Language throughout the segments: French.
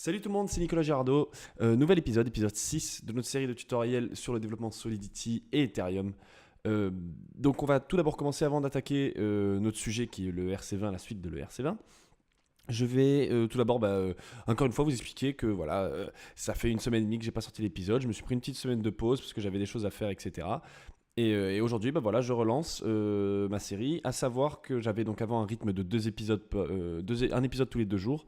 Salut tout le monde, c'est Nicolas Girardot. Nouvel épisode 6 de notre série de tutoriels sur le développement Solidity et Ethereum. Donc on va tout d'abord commencer avant d'attaquer notre sujet qui est le RC20, la suite de l'ERC20. Je vais tout d'abord, encore une fois, vous expliquer que voilà, ça fait une semaine et demie que j'ai pas sorti l'épisode. Je me suis pris une petite semaine de pause parce que j'avais des choses à faire, etc. Et aujourd'hui, voilà, je relance ma série, à savoir que j'avais donc avant un rythme de un épisode tous les 2 jours.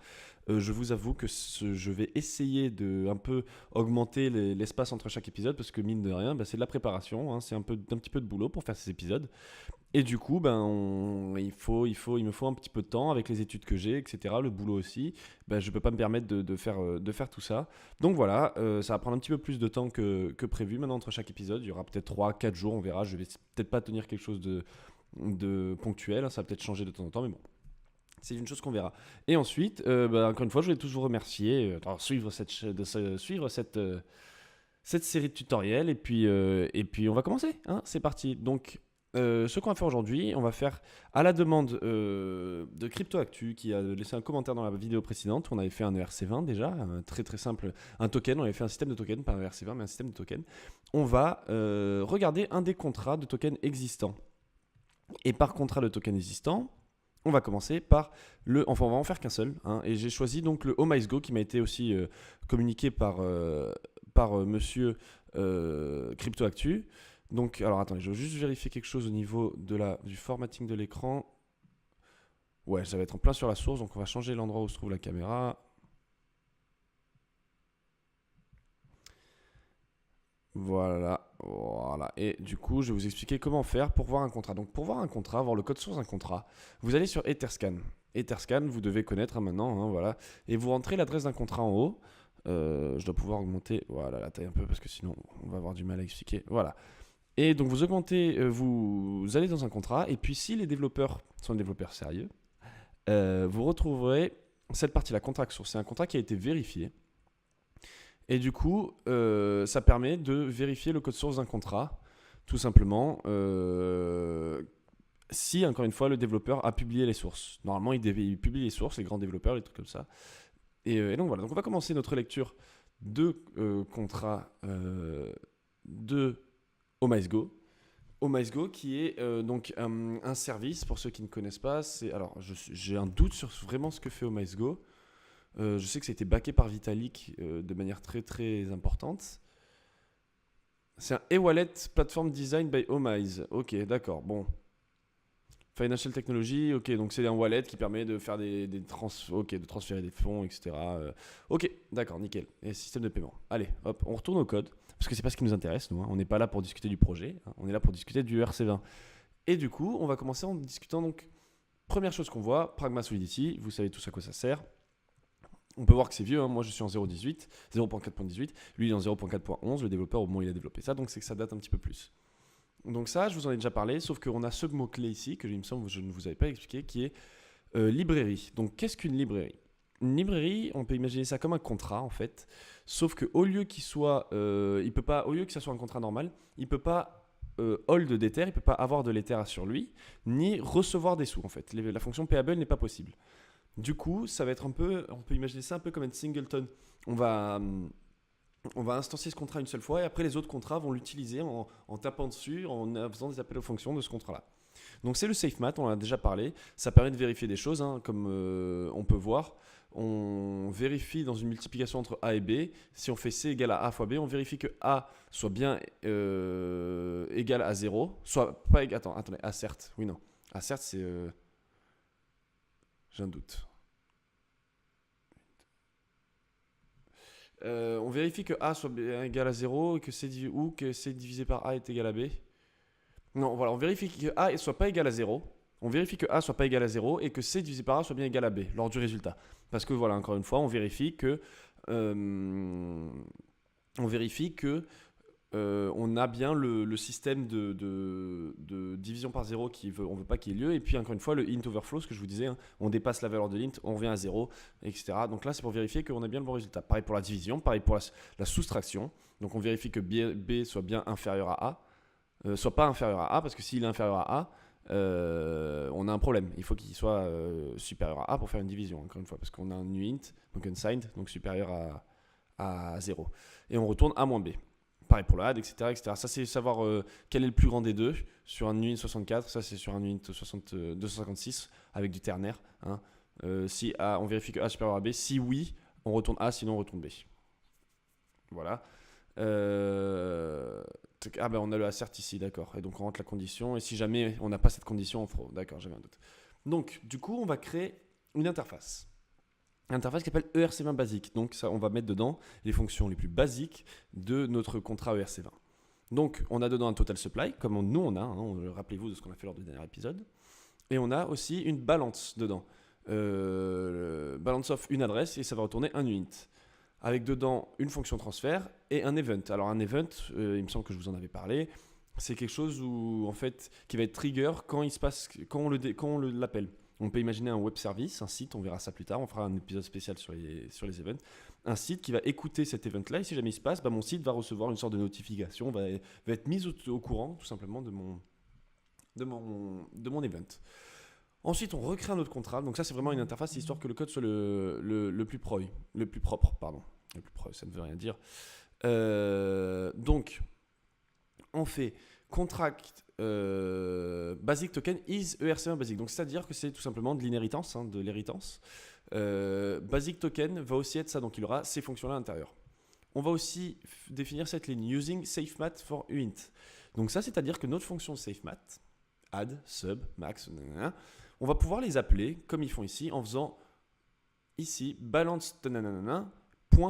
Je vous avoue que je vais essayer de un peu augmenter l'espace entre chaque épisode parce que mine de rien, c'est de la préparation, hein, c'est un petit peu de boulot pour faire ces épisodes. Et du coup, il me faut un petit peu de temps avec les études que j'ai, etc. Le boulot aussi. Je ne peux pas me permettre de faire tout ça. Donc voilà, ça va prendre un petit peu plus de temps que prévu maintenant entre chaque épisode. Il y aura peut-être 3-4 jours, on verra. Je vais peut-être pas tenir quelque chose de ponctuel. Ça va peut-être changer de temps en temps, mais bon. C'est une chose qu'on verra. Et ensuite, encore une fois, je voulais tous vous remercier de suivre cette série de tutoriels. Et puis on va commencer. Hein, c'est parti. Donc, ce qu'on va faire aujourd'hui, on va faire à la demande de CryptoActu qui a laissé un commentaire dans la vidéo précédente. On avait fait un ERC20 déjà, très très simple, un token. On avait fait un système de token, pas un ERC20 mais un système de token. On va regarder un des contrats de token existants. Et par contrat de token existant, on va commencer par on va en faire qu'un seul. Hein, et j'ai choisi donc le OhMySgo qui m'a été aussi communiqué par monsieur CryptoActu. Donc, alors attendez, je vais juste vérifier quelque chose au niveau du formatting de l'écran. Ouais, ça va être en plein sur la source, donc on va changer l'endroit où se trouve la caméra. Voilà. Et du coup, je vais vous expliquer comment faire pour voir un contrat. Donc, pour voir un contrat, voir le code source d'un contrat, vous allez sur Etherscan. Etherscan, vous devez connaître maintenant, hein, voilà. Et vous rentrez l'adresse d'un contrat en haut. Je dois pouvoir augmenter la taille un peu parce que sinon, on va avoir du mal à expliquer. Voilà. Et donc vous augmentez, vous allez dans un contrat, et puis si les développeurs sont des développeurs sérieux, vous retrouverez cette partie-là, contract source. C'est un contrat qui a été vérifié. Et du coup, ça permet de vérifier le code source d'un contrat, tout simplement, si, encore une fois, le développeur a publié les sources. Normalement, il publie les sources, les grands développeurs, les trucs comme ça. Et donc voilà, donc on va commencer notre lecture de contrat de OhMySgo. OhMySgo qui est donc un service, pour ceux qui ne connaissent pas. Alors, j'ai un doute sur vraiment ce que fait OhMySgo. Je sais que ça a été backé par Vitalik de manière très très importante. C'est un e-wallet platform design by OhMySgo. Ok, d'accord, bon. Financial Technology, ok, donc c'est un wallet qui permet de faire de transférer des fonds, etc. Ok, d'accord, nickel. Et système de paiement. Allez, hop, on retourne au code. Parce que c'est pas ce qui nous intéresse, nous. Hein. On n'est pas là pour discuter du projet. Hein. On est là pour discuter du RC20. Et du coup, on va commencer en discutant. Donc, première chose qu'on voit, Pragma Solidity. Vous savez tous à quoi ça sert. On peut voir que c'est vieux. Hein. Moi, je suis en 0.4.18. Lui, il est en 0.4.11. Le développeur, au moment où il a développé ça. Donc, c'est que ça date un petit peu plus. Donc, ça, je vous en ai déjà parlé. Sauf qu'on a ce mot-clé ici, que il me semble que je ne vous avais pas expliqué, qui est librairie. Donc, qu'est-ce qu'une librairie ? Une librairie, on peut imaginer ça comme un contrat en fait, sauf qu'au lieu qu'il soit, au lieu que ça soit un contrat normal, il peut pas hold d'Ether, il peut pas avoir de l'Ether sur lui, ni recevoir des sous en fait. La fonction payable n'est pas possible. Du coup, ça va être on peut imaginer ça un peu comme un singleton. On va instancier ce contrat une seule fois et après les autres contrats vont l'utiliser en tapant dessus, en faisant des appels aux fonctions de ce contrat-là. Donc c'est le SafeMath, on en a déjà parlé. Ça permet de vérifier des choses, hein, comme on peut voir. On vérifie dans une multiplication entre A et B. Si on fait C égale à A fois B, on vérifie que A soit bien égal à 0. Soit pas égal. Attendez, assert. Oui, non. Assert, c'est. J'ai un doute. On vérifie que A soit bien égal à 0 et que C divisé par A est égal à B. Non, voilà, on vérifie que A ne soit pas égal à 0. On vérifie que A soit pas égal à 0 et que C divisé par A soit bien égal à B lors du résultat. Parce que voilà, encore une fois, on vérifie que on a bien le système de division par 0 on veut pas qu'il y ait lieu. Et puis encore une fois, le int overflow, ce que je vous disais, hein, on dépasse la valeur de l'int, on revient à 0, etc. Donc là, c'est pour vérifier qu'on a bien le bon résultat. Pareil pour la division, pareil pour la soustraction. Donc on vérifie que B soit bien inférieur à A. Soit pas inférieur à A, parce que s'il est inférieur à A, on a un problème. Il faut qu'il soit supérieur à A pour faire une division, encore une fois, parce qu'on a un uint, donc unsigned, donc supérieur à 0. Et on retourne A moins B. Pareil pour le add, etc., etc. Ça, c'est savoir quel est le plus grand des deux. Sur un uint 64, ça c'est sur un uint 256 avec du ternaire. Hein. Si A, on vérifie que A supérieur à B. Si oui, on retourne A, sinon on retourne B. Voilà. On a le assert ici, d'accord. Et donc on rentre la condition. Et si jamais on n'a pas cette condition, on fera. D'accord, j'avais un doute. Donc, du coup, on va créer une interface. Une interface qui s'appelle ERC20 basique. Donc, ça, on va mettre dedans les fonctions les plus basiques de notre contrat ERC20. Donc, on a dedans un total supply, comme nous on a. Hein, rappelez-vous de ce qu'on a fait lors du dernier épisode. Et on a aussi une balance dedans. Balance of une adresse et ça va retourner un uint. Avec dedans une fonction transfert et un event. Alors un event, il me semble que je vous en avais parlé, c'est quelque chose où, en fait, qui va être trigger quand il se passe, quand on l'appelle. On peut imaginer un web service, un site, on verra ça plus tard, on fera un épisode spécial sur les events. Un site qui va écouter cet event-là et si jamais il se passe, mon site va recevoir une sorte de notification, va être mis au courant tout simplement de mon event. Ensuite, on recrée un autre contrat. Donc ça, c'est vraiment une interface, histoire que le code soit le plus propre. Le plus propre, ça ne veut rien dire. Donc, on fait contract basic token is ERC20 basic. Donc, c'est-à-dire que c'est tout simplement de l'inheritance, de l'héritance. Basic token va aussi être ça. Donc, il aura ces fonctions-là à l'intérieur. On va aussi définir cette ligne using safemat for uint. Donc ça, c'est-à-dire que notre fonction safemat, add, sub, max, on va pouvoir les appeler comme ils font ici en faisant ici balance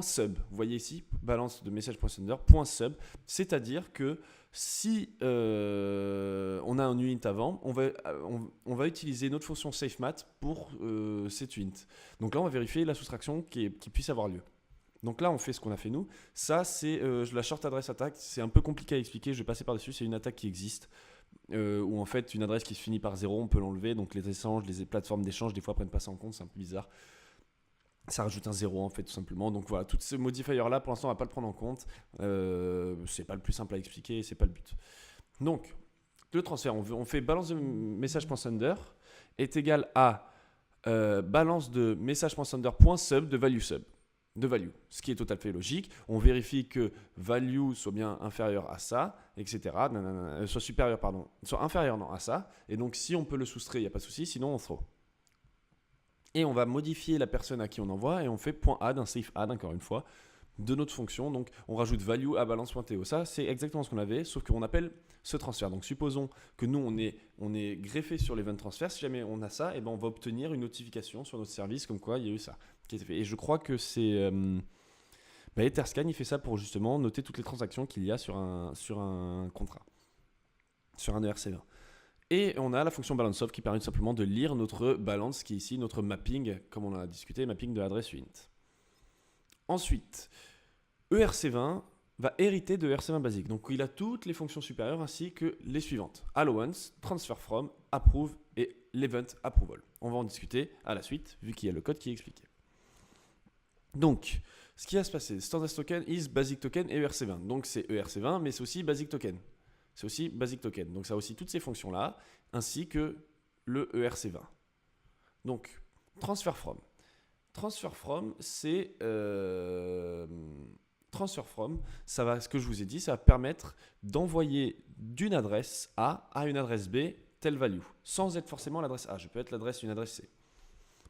.sub. Vous voyez ici balance de message.sender .sub, c'est-à-dire que si on a un uint avant, on va utiliser notre fonction safemat pour cet uint. Donc là, on va vérifier la soustraction qui puisse avoir lieu. Donc là, on fait ce qu'on a fait nous. Ça, c'est la short address attack. C'est un peu compliqué à expliquer. Je vais passer par-dessus. C'est une attaque qui existe. Où en fait, une adresse qui se finit par 0, on peut l'enlever. Donc les échanges, les plateformes d'échange, des fois, prennent pas ça en compte. C'est un peu bizarre. Ça rajoute un 0 en fait, tout simplement. Donc voilà, tous ces modifiers-là, pour l'instant, on va pas le prendre en compte. C'est pas le plus simple à expliquer. C'est pas le but. Donc, le transfert, on fait balance de message.sender est égal à balance de message.sender.sub de value sub. De value, ce qui est tout à fait logique. On vérifie que value soit bien inférieur à ça, etc. Soit supérieur, pardon, soit inférieur à ça. Et donc, si on peut le soustraire, il n'y a pas de souci. Sinon, on throw. Et on va modifier la personne à qui on envoie et on fait .add, un safe add, encore une fois, de notre fonction. Donc, on rajoute value à balance.to. Ça, c'est exactement ce qu'on avait, sauf qu'on appelle ce transfert. Donc, supposons que nous, on est greffé sur l'event transfert. Si jamais on a ça, on va obtenir une notification sur notre service comme quoi il y a eu ça qui a été fait. Et je crois que c'est Etherscan, il fait ça pour justement noter toutes les transactions qu'il y a sur un contrat, sur un ERC20. Et on a la fonction balanceOf qui permet tout simplement de lire notre balance qui est ici, notre mapping, comme on a discuté, mapping de l'adresse uint. Ensuite, ERC20 va hériter de ERC20 basique. Donc il a toutes les fonctions supérieures ainsi que les suivantes. Allowance, transfer from, approve et l'event approval. On va en discuter à la suite vu qu'il y a le code qui est expliqué. Donc, ce qui va se passer, standard token is basic token et ERC20. Donc c'est ERC20 mais c'est aussi basic token. Donc ça a aussi toutes ces fonctions-là, ainsi que le ERC20. Donc, transfer from. Transfer from, c'est... transfer from, ça va, ce que je vous ai dit, ça va permettre d'envoyer d'une adresse A à une adresse B, telle value, sans être forcément l'adresse A. Je peux être l'adresse d'une adresse C.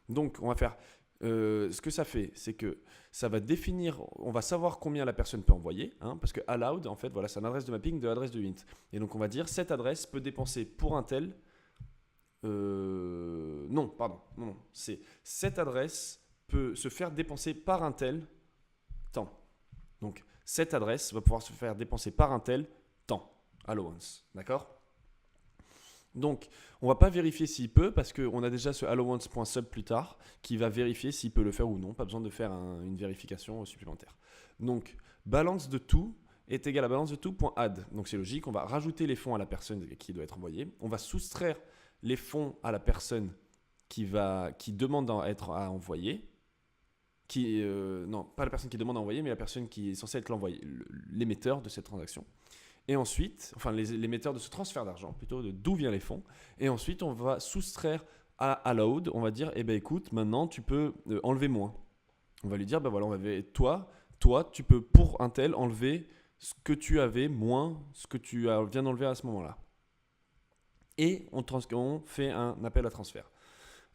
Donc, on va faire... ce que ça fait, c'est que ça va définir, on va savoir combien la personne peut envoyer, parce que allowed, en fait, voilà, c'est une adresse de mapping de l'adresse de uint. Et donc, on va dire, cette adresse peut dépenser pour un tel... non, c'est cette adresse peut se faire dépenser par un tel temps. Donc, cette adresse va pouvoir se faire dépenser par un tel temps, allowance, d'accord ? Donc, on ne va pas vérifier s'il peut parce qu'on a déjà ce allowance.sub plus tard qui va vérifier s'il peut le faire ou non. Pas besoin de faire une vérification supplémentaire. Donc, balance de tout est égal à balance de tout.add. Donc, c'est logique. On va rajouter les fonds à la personne qui doit être envoyée. On va soustraire les fonds à la personne qui demande à être envoyée. Non, pas la personne qui demande à envoyer, mais la personne qui est censée être l'émetteur de cette transaction. Et ensuite, enfin l'émetteur de ce transfert d'argent, plutôt de d'où viennent les fonds. Et ensuite, on va soustraire à allowed, on va dire, eh ben écoute, maintenant tu peux enlever moins. On va lui dire, ben voilà, toi, tu peux pour un tel enlever ce que tu avais moins ce que tu viens d'enlever à ce moment-là. Et on fait un appel à transfert.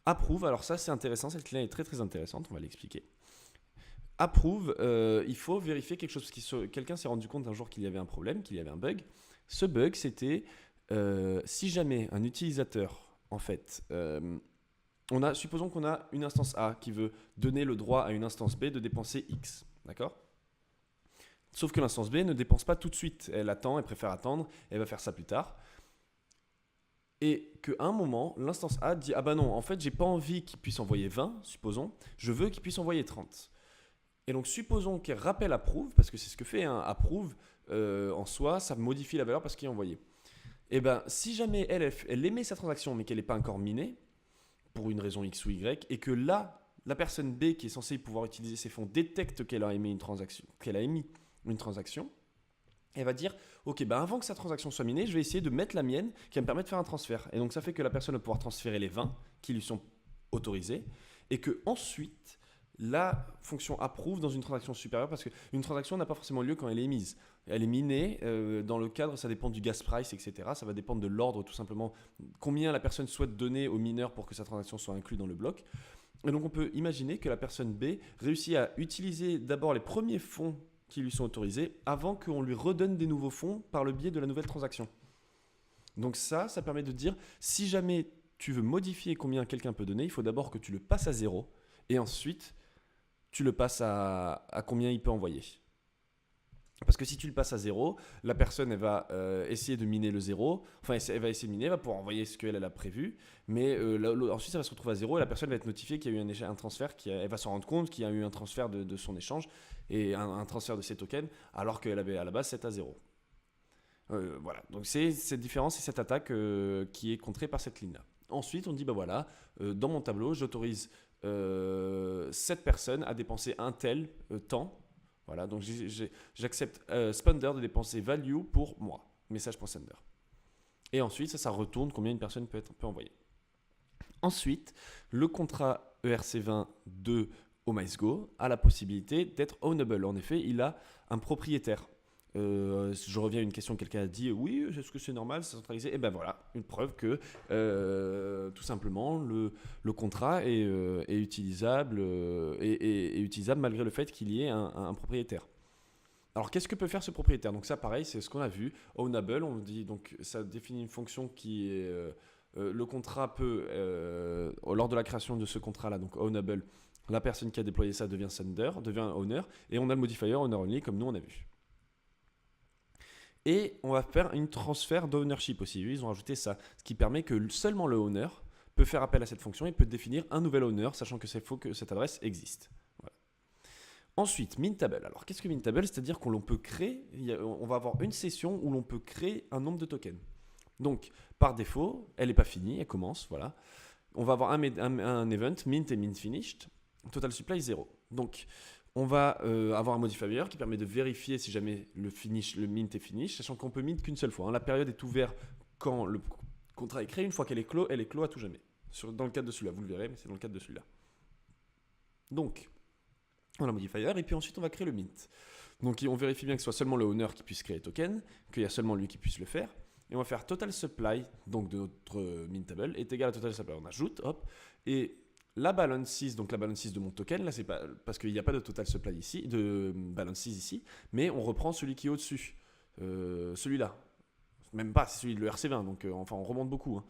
Approve, alors ça c'est intéressant, cette ligne est très très intéressante, on va l'expliquer. Approve, il faut vérifier quelque chose, parce que quelqu'un s'est rendu compte un jour qu'il y avait un problème, qu'il y avait un bug. Ce bug, c'était si jamais un utilisateur, en fait, supposons qu'on a une instance A qui veut donner le droit à une instance B de dépenser X, d'accord ? Sauf que l'instance B ne dépense pas tout de suite, elle attend, elle préfère attendre, elle va faire ça plus tard. Et qu'à un moment, l'instance A dit « Ah bah non, en fait, j'ai pas envie qu'il puisse envoyer 20, supposons, je veux qu'il puisse envoyer 30. » Et donc, supposons qu'elle rappelle approve, parce que c'est ce que fait un approve en soi, ça modifie la valeur parce qu'il est envoyé. Et bien, si jamais elle émet sa transaction, mais qu'elle n'est pas encore minée, pour une raison X ou Y, et que là, la personne B qui est censée pouvoir utiliser ses fonds détecte qu'elle a émis une transaction, elle va dire « Ok, ben avant que sa transaction soit minée, je vais essayer de mettre la mienne qui va me permettre de faire un transfert. » Et donc, ça fait que la personne va pouvoir transférer les 20 qui lui sont autorisés, et que ensuite la fonction approve dans une transaction supérieure, parce qu'une transaction n'a pas forcément lieu quand elle est émise. Elle est minée, dans le cadre, ça dépend du gas price, etc. Ça va dépendre de l'ordre, tout simplement, combien la personne souhaite donner au mineur pour que sa transaction soit inclue dans le bloc. Et donc on peut imaginer que la personne B réussit à utiliser d'abord les premiers fonds qui lui sont autorisés avant qu'on lui redonne des nouveaux fonds par le biais de la nouvelle transaction. Donc ça permet de dire, si jamais tu veux modifier combien quelqu'un peut donner, il faut d'abord que tu le passes à 0 et ensuite tu le passes à combien il peut envoyer. Parce que si tu le passes à 0, la personne elle va essayer de miner le 0, enfin elle va essayer de miner, elle va pouvoir envoyer ce qu'elle a prévu, mais ensuite ça va se retrouver à 0 et la personne va être notifiée qu'il y a eu un transfert, elle va s'en rendre compte qu'il y a eu un transfert de son échange et un transfert de ses tokens alors qu'elle avait à la base 7 à 0. Voilà, donc c'est cette différence et cette attaque qui est contrée par cette ligne-là. Ensuite on dit bah voilà, dans mon tableau j'autorise cette personne à dépenser un tel temps. Voilà, donc j'accepte Spender de dépenser value pour moi, message.sender. Et ensuite, ça retourne combien une personne peut envoyer. Ensuite, le contrat ERC20 de OmiceGo a la possibilité d'être ownable. En effet, il a un propriétaire. Je reviens à une question que quelqu'un a dit, oui, est-ce que c'est normal, c'est centralisé ? Et ben voilà, une preuve que tout simplement le contrat est utilisable et utilisable malgré le fait qu'il y ait un propriétaire. Alors qu'est-ce que peut faire ce propriétaire ? Donc ça pareil, c'est ce qu'on a vu, ownable, on dit donc ça définit une fonction qui est le contrat peut lors de la création de ce contrat-là, donc ownable, la personne qui a déployé ça devient sender, devient owner, et on a le modifier owner only comme nous on a vu. Et on va faire une transfert d'ownership aussi. Ils ont rajouté ça, ce qui permet que seulement le owner peut faire appel à cette fonction et peut définir un nouvel owner, sachant que c'est faux que cette adresse existe. Voilà. Ensuite, mintable. Alors, qu'est-ce que mintable ? C'est-à-dire qu'on peut créer, on va avoir une session où l'on peut créer un nombre de tokens. Donc, par défaut, elle n'est pas finie, elle commence, voilà. On va avoir un event, mint et mint finished, total supply 0. Donc, on va avoir un modifier qui permet de vérifier si jamais le mint est finish, sachant qu'on peut mint qu'une seule fois. La période est ouverte quand le contrat est créé. Une fois qu'elle est clos, elle est clos à tout jamais. Dans le cadre de celui-là, vous le verrez, mais c'est dans le cadre de celui-là. Donc, on a un modifier et puis ensuite on va créer le mint. Donc, on vérifie bien que ce soit seulement le owner qui puisse créer token, qu'il y a seulement lui qui puisse le faire. Et on va faire total supply, donc de notre mintable, est égal à total supply. On ajoute, hop, et la balances, donc la balances de mon token, là c'est pas parce qu'il n'y a pas de total supply ici, de balances ici, mais on reprend celui qui est au-dessus, celui-là. Même pas, c'est celui de l'ERC20, donc enfin on remonte beaucoup.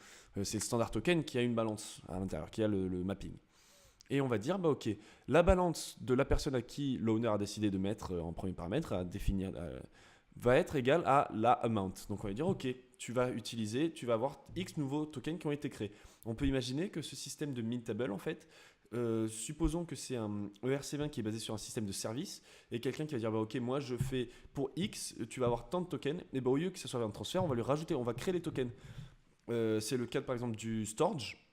C'est le standard token qui a une balance à l'intérieur, qui a le mapping. Et on va dire, bah ok, la balance de la personne à qui l'owner a décidé de mettre en premier paramètre, à définir, va être égale à la amount. Donc on va dire, ok, tu vas avoir X nouveaux tokens qui ont été créés. On peut imaginer que ce système de mintable, en fait, supposons que c'est un ERC20 qui est basé sur un système de service et quelqu'un qui va dire, bah, ok, moi je fais pour X, tu vas avoir tant de tokens, et bah, au lieu que ce soit un transfert, on va lui rajouter, on va créer les tokens. C'est le cas par exemple du storage.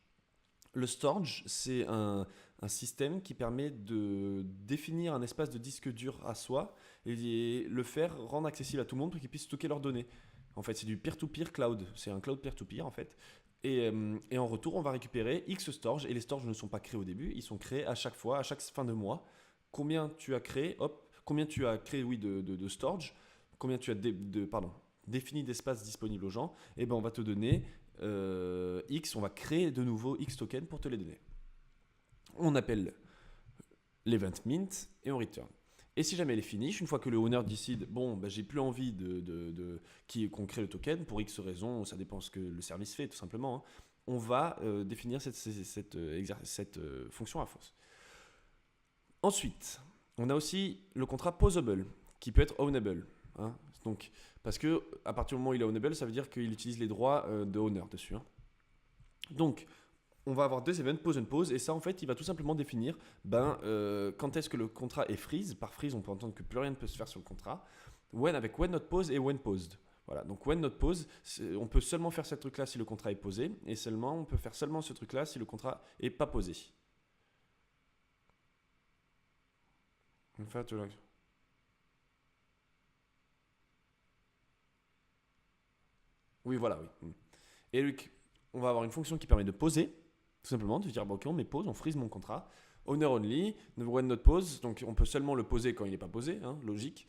Le storage, c'est un un système qui permet de définir un espace de disque dur à soi et le faire rendre accessible à tout le monde pour qu'ils puissent stocker leurs données. En fait, c'est du peer-to-peer cloud. C'est un cloud peer-to-peer en fait. Et en retour, on va récupérer X storage. Et les storages ne sont pas créés au début, ils sont créés à chaque fois, à chaque fin de mois. Combien tu as créé, combien tu as créé oui, de storage, combien tu as défini d'espace disponible aux gens. Et ben on va te donner X, on va créer de nouveau X tokens pour te les donner. On appelle l'event mint et on return. Et si jamais elle est finish, une fois que le owner décide, bon, j'ai plus envie qu'on crée le token, pour X raison, ça dépend ce que le service fait tout simplement, hein, on va définir cette fonction à false. Ensuite, on a aussi le contrat posable, qui peut être ownable. Hein, donc, parce que à partir du moment où il est ownable, ça veut dire qu'il utilise les droits de owner dessus. Hein. Donc, on va avoir deux events, pose and pose, et ça en fait il va tout simplement définir quand est-ce que le contrat est freeze. Par freeze on peut entendre que plus rien ne peut se faire sur le contrat, avec when not pose et when posed. Voilà, donc when not pose, on peut seulement faire ce truc là si le contrat est posé, et on peut faire seulement ce truc là si le contrat est pas posé. Oui, voilà, oui. Et Luc, on va avoir une fonction qui permet de poser, tout simplement, de dire, ok, on met pause, on freeze mon contrat. Owner only, when not pose, donc on peut seulement le poser quand il n'est pas posé, hein, logique.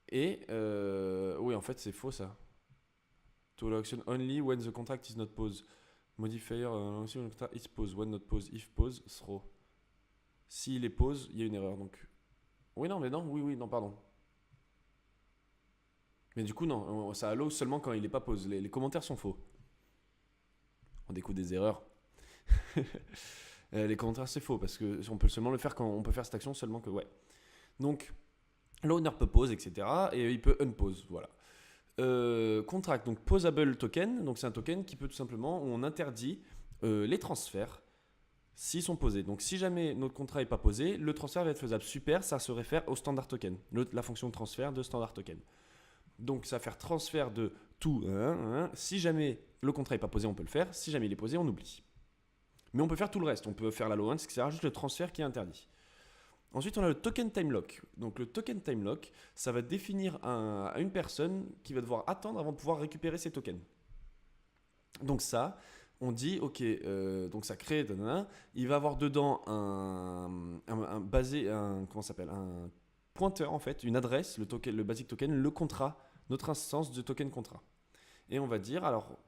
Et, oui, en fait, c'est faux ça. To allow action only when the contract is not pose. Modifier, when the contract is pose, when not pose, if pose, throw. S'il est pause, il y a une erreur, donc. Oui, non, pardon. Mais du coup, non, ça allow seulement quand il n'est pas pause. Les commentaires sont faux. On découvre des erreurs. Les commentaires c'est faux parce que on peut seulement le faire quand on peut faire cette action seulement que donc l'owner peut pause etc et il peut unpause voilà. Contract donc posable token, donc c'est un token qui peut tout simplement, on interdit les transferts s'ils sont posés. Donc si jamais notre contrat n'est pas posé, le transfert va être faisable. Super, ça se réfère au standard token, la fonction de transfert de standard token. Donc ça va faire transfert de tout. Si jamais le contrat n'est pas posé, on peut le faire. Si jamais il est posé, on oublie. Mais on peut faire tout le reste. On peut faire l'allowance, etc. Juste le transfert qui est interdit. Ensuite, on a le token time lock. Donc le token time lock, ça va définir à une personne qui va devoir attendre avant de pouvoir récupérer ses tokens. Donc ça, on dit, ok, donc ça crée, il va avoir dedans un pointeur en fait, une adresse, le basic token, le contrat, notre instance de token contrat. Et on va dire, alors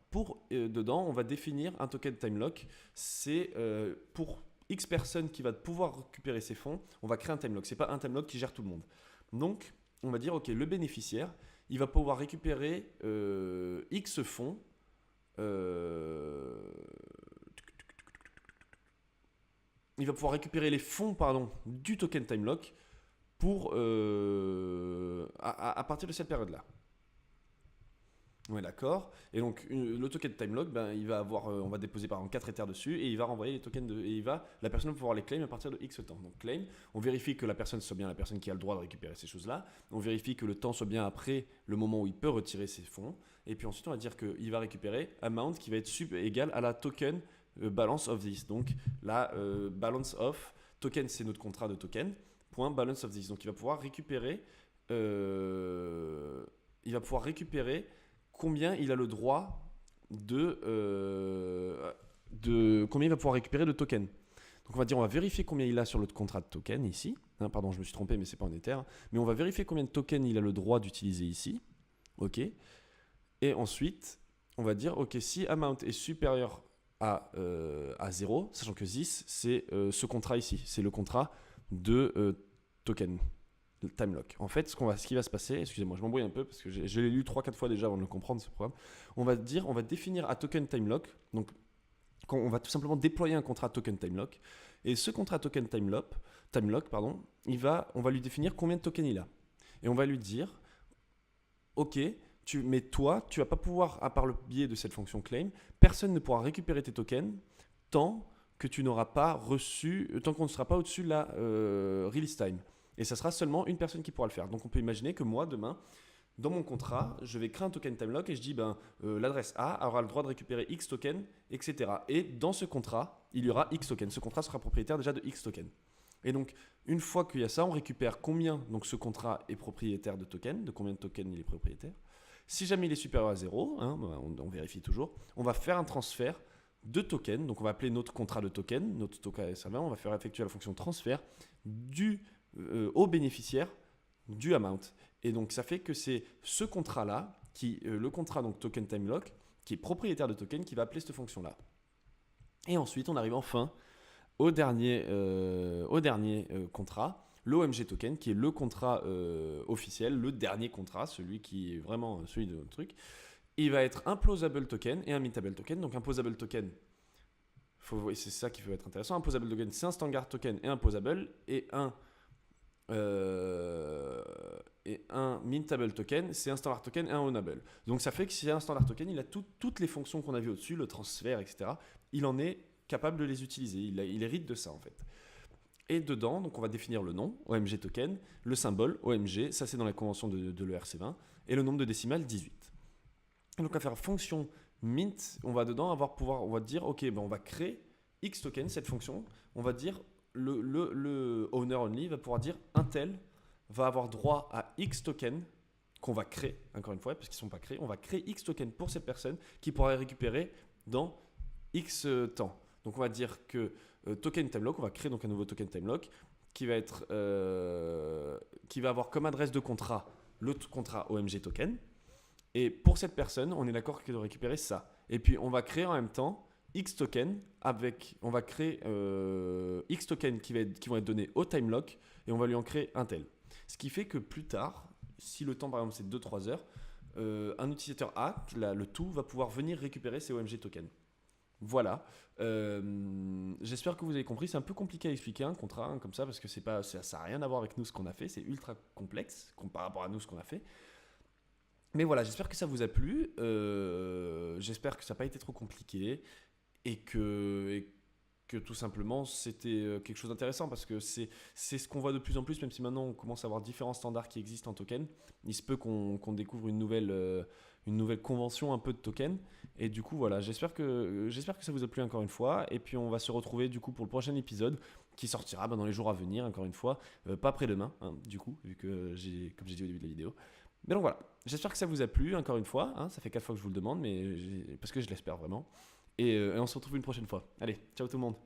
dedans, on va définir un token time lock. C'est pour X personnes qui va pouvoir récupérer ses fonds, on va créer un time lock. C'est pas un time lock qui gère tout le monde. Donc, on va dire, ok, le bénéficiaire, il va pouvoir récupérer X fonds. Il va pouvoir récupérer les fonds du token time lock à partir de cette période-là. Ouais, d'accord. Et donc, le token time lock, il va avoir, on va déposer par exemple 4 Ethers dessus et il va renvoyer les tokens la personne va pouvoir les claim à partir de X temps. Donc, claim, on vérifie que la personne soit bien la personne qui a le droit de récupérer ces choses-là. On vérifie que le temps soit bien après le moment où il peut retirer ses fonds. Et puis ensuite, on va dire qu'il va récupérer amount qui va être égal à la token balance of this. Donc, la balance of token, c'est notre contrat de token, point balance of this. Donc, il va pouvoir récupérer combien il a le droit combien il va pouvoir récupérer de tokens. Donc on va vérifier combien il a sur le contrat de token ici. Pardon, je me suis trompé, mais c'est pas en Ether. Mais on va vérifier combien de tokens il a le droit d'utiliser ici. Ok. Et ensuite, on va dire, ok, si amount est supérieur à 0, sachant que 10, c'est ce contrat ici. C'est le contrat de token. Time lock. En fait, ce qui va se passer, excusez-moi, je m'embrouille un peu parce que je l'ai lu 3-4 fois déjà avant de le comprendre ce programme. On va définir un token time lock. Donc, quand on va tout simplement déployer un contrat token time lock. Et ce contrat token time lock, on va lui définir combien de tokens il a. Et on va lui dire, ok, mais toi, tu vas pas pouvoir, à part le biais de cette fonction claim, personne ne pourra récupérer tes tokens tant que tu n'auras pas tant qu'on ne sera pas au-dessus de la release time. Et ça sera seulement une personne qui pourra le faire. Donc on peut imaginer que moi, demain, dans mon contrat, je vais créer un token TimeLock et je dis l'adresse A aura le droit de récupérer X tokens, etc. Et dans ce contrat, il y aura X tokens. Ce contrat sera propriétaire déjà de X tokens. Et donc, une fois qu'il y a ça, on récupère combien donc ce contrat est propriétaire de tokens, de combien de tokens il est propriétaire. Si jamais il est supérieur à 0, on vérifie toujours, on va faire un transfert de tokens. Donc, on va appeler notre contrat de token, notre token serveur, on va faire effectuer la fonction transfert au bénéficiaire du amount. Et donc, ça fait que c'est ce contrat-là, le contrat donc token TimeLock, qui est propriétaire de token, qui va appeler cette fonction-là. Et ensuite, on arrive enfin au dernier contrat, l'OMG token, qui est le contrat officiel, le dernier contrat, celui qui est vraiment celui de notre truc. Il va être un plausible token et un mintable token. Donc, un plausible token, c'est ça qui peut être intéressant. Un plausible token, c'est un standard token et un plausible, et un mintable token, c'est un standard token et un ownable. Donc ça fait que si c'est un standard token, il a toutes les fonctions qu'on a vues au-dessus, le transfert, etc. Il en est capable de les utiliser. Il hérite de ça en fait. Et dedans, donc on va définir le nom, OMG token, le symbole, OMG, ça c'est dans la convention de l'ERC20, et le nombre de décimales, 18. Et donc on va faire fonction mint, on va dedans on va dire, ok, on va créer X token, cette fonction, on va dire, le owner only va pouvoir dire un tel va avoir droit à X tokens qu'on va créer, encore une fois, parce qu'ils ne sont pas créés. On va créer X tokens pour cette personne qui pourra récupérer dans X temps. Donc on va dire que token TimeLock, on va créer donc un nouveau token TimeLock qui va avoir comme adresse de contrat le contrat OMG token. Et pour cette personne, on est d'accord qu'elle doit récupérer ça. Et puis on va créer en même temps X tokens on va créer X tokens qui vont être donnés au TimeLock et on va lui en créer un tel. Ce qui fait que plus tard, si le temps par exemple c'est 2-3 heures, un utilisateur A, le tout, va pouvoir venir récupérer ces OMG tokens. Voilà. J'espère que vous avez compris. C'est un peu compliqué à expliquer un contrat comme ça parce que ça n'a rien à voir avec nous ce qu'on a fait. C'est ultra complexe par rapport à nous ce qu'on a fait. Mais voilà, j'espère que ça vous a plu. J'espère que ça n'a pas été trop compliqué et que tout simplement c'était quelque chose d'intéressant parce que c'est ce qu'on voit de plus en plus, même si maintenant on commence à avoir différents standards qui existent en token. Il se peut qu'on découvre une nouvelle convention un peu de token. Et du coup voilà, j'espère que ça vous a plu encore une fois. Et puis on va se retrouver du coup pour le prochain épisode qui sortira dans les jours à venir, encore une fois, pas après-demain, du coup, vu que comme j'ai dit au début de la vidéo. Mais donc voilà, j'espère que ça vous a plu encore une fois, ça fait 4 fois que je vous le demande, mais parce que je l'espère vraiment. Et on se retrouve une prochaine fois. Allez, ciao tout le monde.